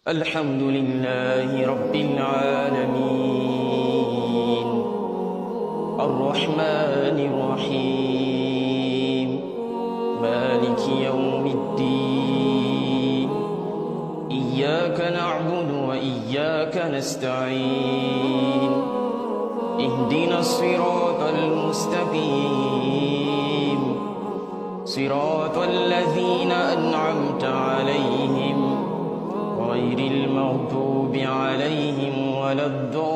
الحمد لله رب العالمين الرحمن الرحيم مالك يوم الدين إياك نعبد وإياك نستعين اهدنا الصراط المستقيم صراط الذين أنعمت عليهم غير المغضوب عليهم ولا الضالين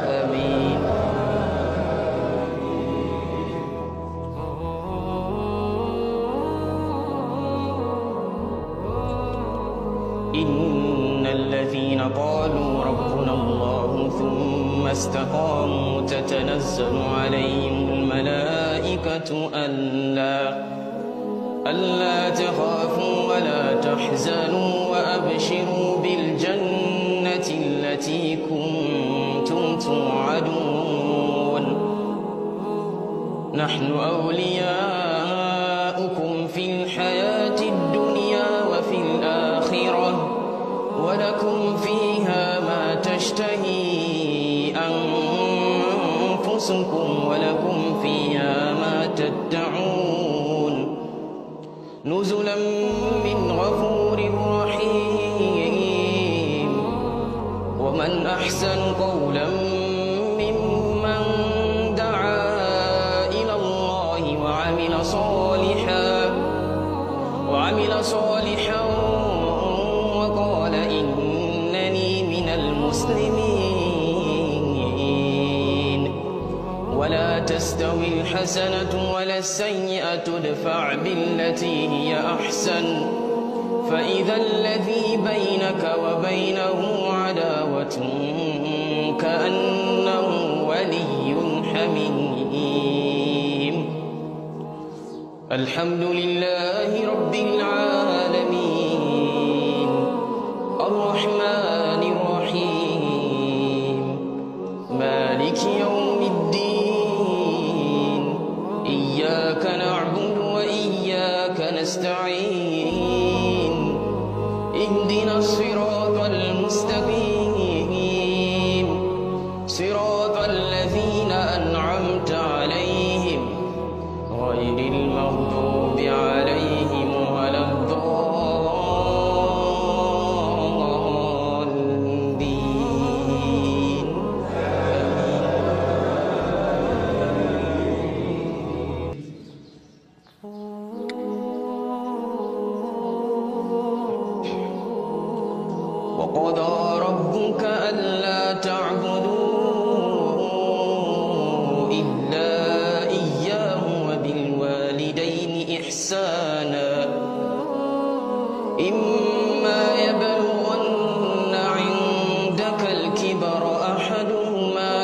آمين. إن الذين قالوا ربنا الله ثم استقاموا تتنزل عليهم الملائكة ألا تخافوا ولا تحزنوا وأبشروا بالجنة التي كنتم توعدون نحن أولياؤكم في الحياة الدنيا وفي الآخرة ولكم فيها ما تشتهي أنفسكم ولكم فيها ما تدعون نزلا من غفور رحيم. ومن أحسن قولا ممن دعا إلى الله وعمل صالحا وقال إنني من المسلمين. ولا تستوي الحسنة ولا السيئة ادفع بالتي هي أحسن فإذا الذي بينك وبينه عداوة كأنه ولي حميم. الحمد لله رب العالمين الرحمن الرحيم مالك يوم الدين إياك نعبد وإياك نستعين اهدنا الصراط المستقيم صراط الذين أنعمت عليهم غير المغضوب عليهم ولا الضالين. وقضى ربك ألا تعبدوا إلا إياه وبالوالدين إحسانا إما يبلغن عندك الكبر أحدهما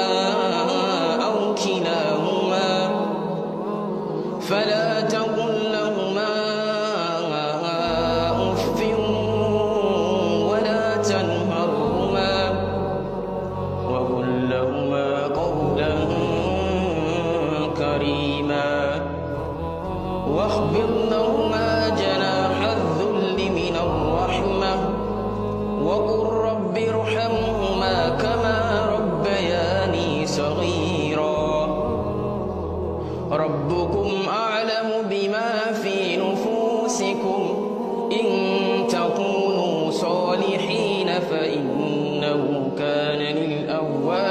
أو كلاهما فلا تقل لهما أف ولا تنهرهما وقل لهما قولا كريما واخفض لهما جناح الذل من الرحمة وقل رب ارحمهما كما ربياني صغيرا ربكم أعلم بما في نفوسكم إن تكونوا صالحين فإنه كان للأوابين